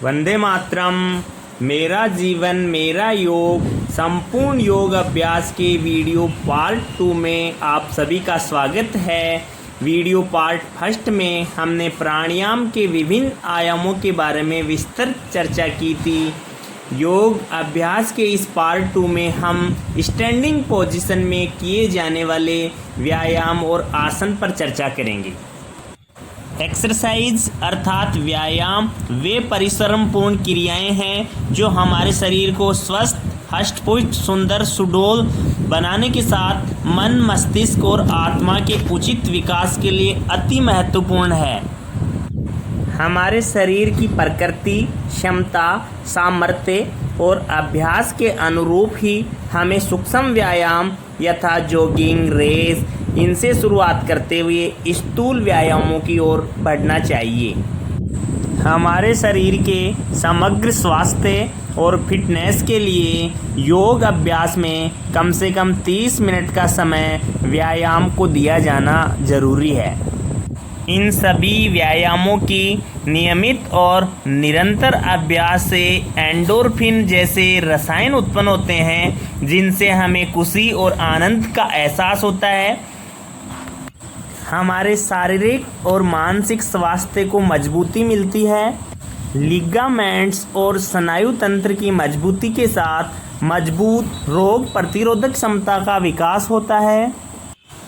वंदे मातरम। मेरा जीवन मेरा योग संपूर्ण योग अभ्यास के वीडियो पार्ट 2 में आप सभी का स्वागत है। वीडियो पार्ट फर्स्ट में हमने प्राणायाम के विभिन्न आयामों के बारे में विस्तृत चर्चा की थी। योग अभ्यास के इस पार्ट 2 में हम स्टैंडिंग पोजीशन में किए जाने वाले व्यायाम और आसन पर चर्चा करेंगे। एक्सरसाइज अर्थात व्यायाम वे परिश्रमपूर्ण क्रियाएं हैं जो हमारे शरीर को स्वस्थ, हष्ट-पुष्ट, सुंदर, सुडौल बनाने के साथ मन, मस्तिष्क और आत्मा के उचित विकास के लिए अति महत्वपूर्ण है। हमारे शरीर की प्रकृति, क्षमता, सामर्थ्य और अभ्यास के अनुरूप ही हमें सूक्ष्म व्यायाम यथा जॉगिंग, रेस इनसे शुरुआत करते हुए स्थूल व्यायामों की ओर बढ़ना चाहिए। हमारे शरीर के समग्र स्वास्थ्य और फिटनेस के लिए योग अभ्यास में कम से कम 30 मिनट का समय व्यायाम को दिया जाना जरूरी है। इन सभी व्यायामों की नियमित और निरंतर अभ्यास से एंडोर्फिन जैसे रसायन उत्पन्न होते हैं जिनसे हमें खुशी और आनंद का एहसास होता है। हमारे शारीरिक और मानसिक स्वास्थ्य को मजबूती मिलती है। लिगामेंट्स और स्नायु तंत्र की मजबूती के साथ मजबूत रोग प्रतिरोधक क्षमता का विकास होता है।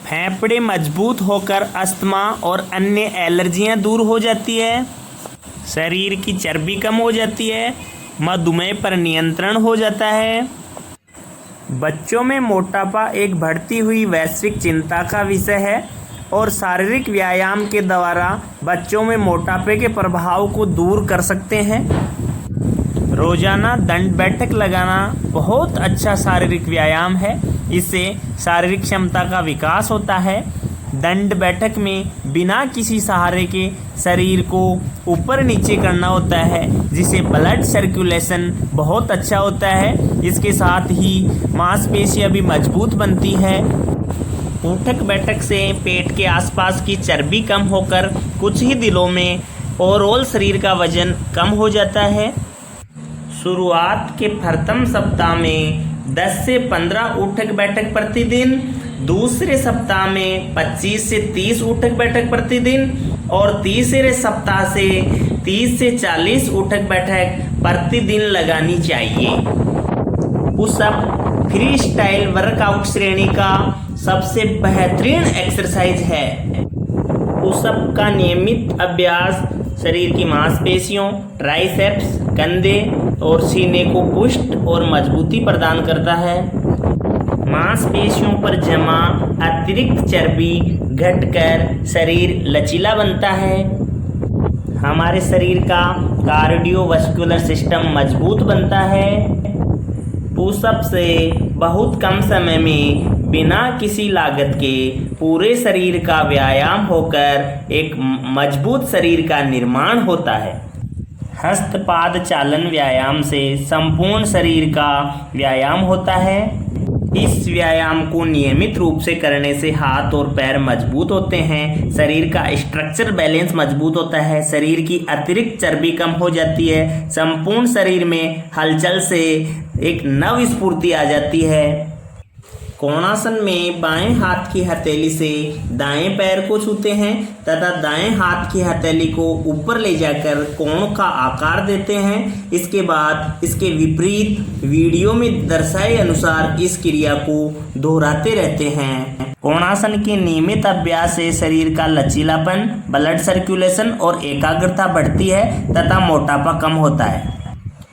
फेफड़े मजबूत होकर अस्थमा और अन्य एलर्जियां दूर हो जाती है। शरीर की चर्बी कम हो जाती है। मधुमेह पर नियंत्रण हो जाता है। बच्चों में मोटापा एक बढ़ती हुई वैश्विक चिंता का विषय है और शारीरिक व्यायाम के द्वारा बच्चों में मोटापे के प्रभाव को दूर कर सकते हैं। रोजाना दंड बैठक लगाना बहुत अच्छा शारीरिक व्यायाम है। इससे शारीरिक क्षमता का विकास होता है। दंड बैठक में बिना किसी सहारे के शरीर को ऊपर नीचे करना होता है जिससे ब्लड सर्कुलेशन बहुत अच्छा होता है। इसके साथ ही मांसपेशियां भी मजबूत बनती है। उठक बैठक से पेट के आसपास की चर्बी कम होकर कुछ ही दिनों में ओवरऑल शरीर का वजन कम हो जाता है। शुरुआत के प्रथम सप्ताह में 10 से 15 उठक बैठक प्रतिदिन, दूसरे सप्ताह में 25 से 30 उठक बैठक प्रतिदिन और तीसरे सप्ताह से 30 से 40 उठक बैठक प्रतिदिन लगानी चाहिए। पुशअप फ्री स्टाइल वर्कआउट श्रेणी का सबसे बेहतरीन एक्सरसाइज है। पुशअप का नियमित अभ्यास शरीर की मांसपेशियों, ट्राइसेप्स, कंधे और सीने को पुष्ट और मजबूती प्रदान करता है। मांसपेशियों पर जमा अतिरिक्त चर्बी घटकर शरीर लचीला बनता है। हमारे शरीर का कार्डियोवास्कुलर सिस्टम मजबूत बनता है। पुशअप से बहुत कम समय में बिना किसी लागत के पूरे शरीर का व्यायाम होकर एक मजबूत शरीर का निर्माण होता है। हस्तपाद चालन व्यायाम से संपूर्ण शरीर का व्यायाम होता है। इस व्यायाम को नियमित रूप से करने से हाथ और पैर मजबूत होते हैं। शरीर का स्ट्रक्चर बैलेंस मजबूत होता है। शरीर की अतिरिक्त चर्बी कम हो जाती है। संपूर्ण शरीर में हलचल से एक नव स्फूर्ति आ जाती है। कोणासन में बाएं हाथ की हथेली से दाएं पैर को छूते हैं तथा दाएं हाथ की हथेली को ऊपर ले जाकर कोण का आकार देते हैं। इसके बाद इसके विपरीत वीडियो में दर्शाए अनुसार इस क्रिया को दोहराते रहते हैं। कोणासन के नियमित अभ्यास से शरीर का लचीलापन, ब्लड सर्कुलेशन और एकाग्रता बढ़ती है तथा मोटापा कम होता है।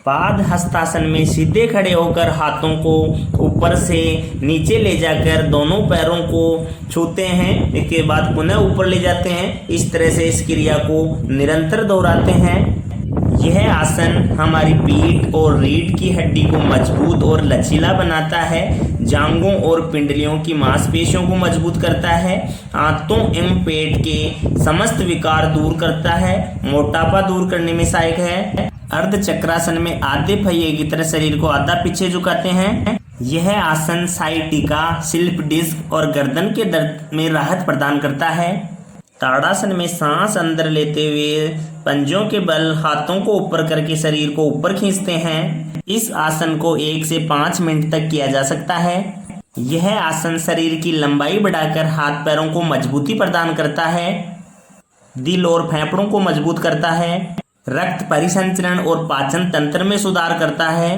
पाद हस्तासन में सीधे खड़े होकर हाथों को ऊपर से नीचे ले जाकर दोनों पैरों को छूते हैं। इसके बाद पुनः ऊपर ले जाते हैं। इस तरह से इस क्रिया को निरंतर दोहराते हैं। यह आसन हमारी पीठ और रीढ़ की हड्डी को मजबूत और लचीला बनाता है। जांघों और पिंडलियों की मांसपेशियों को मजबूत करता है। आंतों एवं पेट के समस्त विकार दूर करता है। मोटापा दूर करने में सहायक है। अर्ध चक्रासन में आधे पहिए की तरह शरीर को आधा पीछे झुकाते हैं। यह आसन साइटिका, स्लिप डिस्क और गर्दन के दर्द में राहत प्रदान करता है। ताड़ासन में सांस अंदर लेते हुए पंजों के बल हाथों को ऊपर करके शरीर को ऊपर खींचते हैं। इस आसन को 1 से 5 मिनट तक किया जा सकता है। यह आसन शरीर की लंबाई बढ़ाकर हाथ पैरों को मजबूती प्रदान करता है, दिल और फेफड़ों को मजबूत करता है, रक्त परिसंचरण और पाचन तंत्र में सुधार करता है,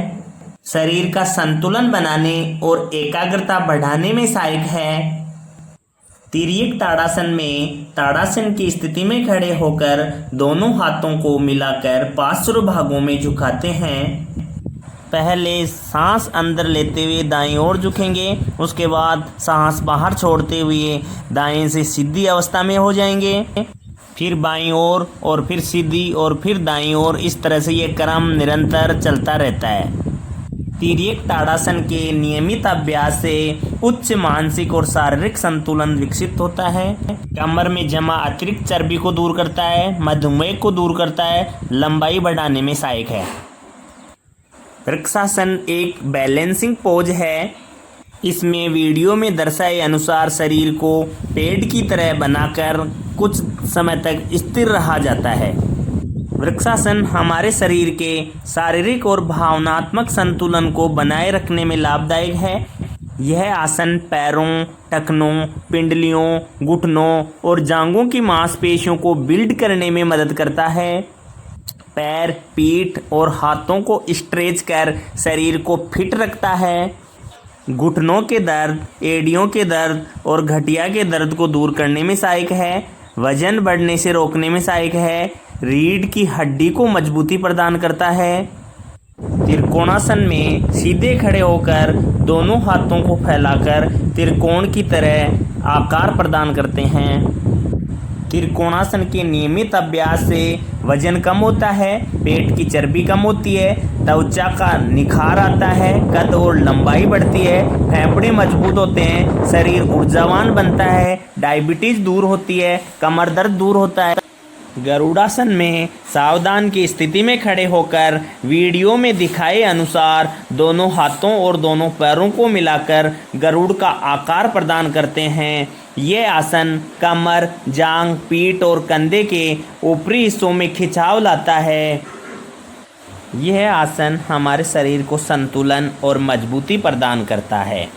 शरीर का संतुलन बनाने और एकाग्रता बढ़ाने में सहायक है। तिर्यक ताड़ासन में ताड़ासन की स्थिति में खड़े होकर दोनों हाथों को मिलाकर पार्श्व भागों में झुकाते हैं। पहले सांस अंदर लेते हुए दाईं ओर झुकेंगे, उसके बाद सांस बाहर छोड़ते हुए दाएं से सीधी अवस्था में हो जाएंगे, फिर बाईं ओर और फिर सीधी और फिर दाईं ओर। इस तरह से ये क्रम निरंतर चलता रहता है। तिर्यक ताड़ासन के नियमित अभ्यास से उच्च मानसिक और शारीरिक संतुलन विकसित होता है। कमर में जमा अतिरिक्त चर्बी को दूर करता है, मधुमेह को दूर करता है, लंबाई बढ़ाने में सहायक है। वृक्षासन एक बैलेंसिंग पोज है। इसमें वीडियो में दर्शाए अनुसार शरीर को पेड़ की तरह बनाकर कुछ समय तक स्थिर रहा जाता है। वृक्षासन हमारे शरीर के शारीरिक और भावनात्मक संतुलन को बनाए रखने में लाभदायक है। यह आसन पैरों, टखनों, पिंडलियों, घुटनों और जांघों की मांसपेशियों को बिल्ड करने में मदद करता है। पैर, पीठ और हाथों को स्ट्रेच कर शरीर को फिट रखता है। घुटनों के दर्द, एड़ियों के दर्द और घटिया के दर्द को दूर करने में सहायक है। वजन बढ़ने से रोकने में सहायक है। रीढ़ की हड्डी को मजबूती प्रदान करता है। त्रिकोणासन में सीधे खड़े होकर दोनों हाथों को फैलाकर त्रिकोण की तरह आकार प्रदान करते हैं। त्रिकोणासन के नियमित अभ्यास से वजन कम होता है, पेट की चर्बी कम होती है, त्वचा का निखार आता है, कद और लंबाई बढ़ती है, फेफड़े मजबूत होते हैं, शरीर ऊर्जावान बनता है, डायबिटीज दूर होती है, कमर दर्द दूर होता है। गरुड़ासन में सावधान की स्थिति में खड़े होकर वीडियो में दिखाए अनुसार दोनों हाथों और दोनों पैरों को मिलाकर गरुड़ का आकार प्रदान करते हैं। ये आसन कमर, जांघ, पीठ और कंधे के ऊपरी हिस्सों में खिंचाव लाता है। यह आसन हमारे शरीर को संतुलन और मजबूती प्रदान करता है।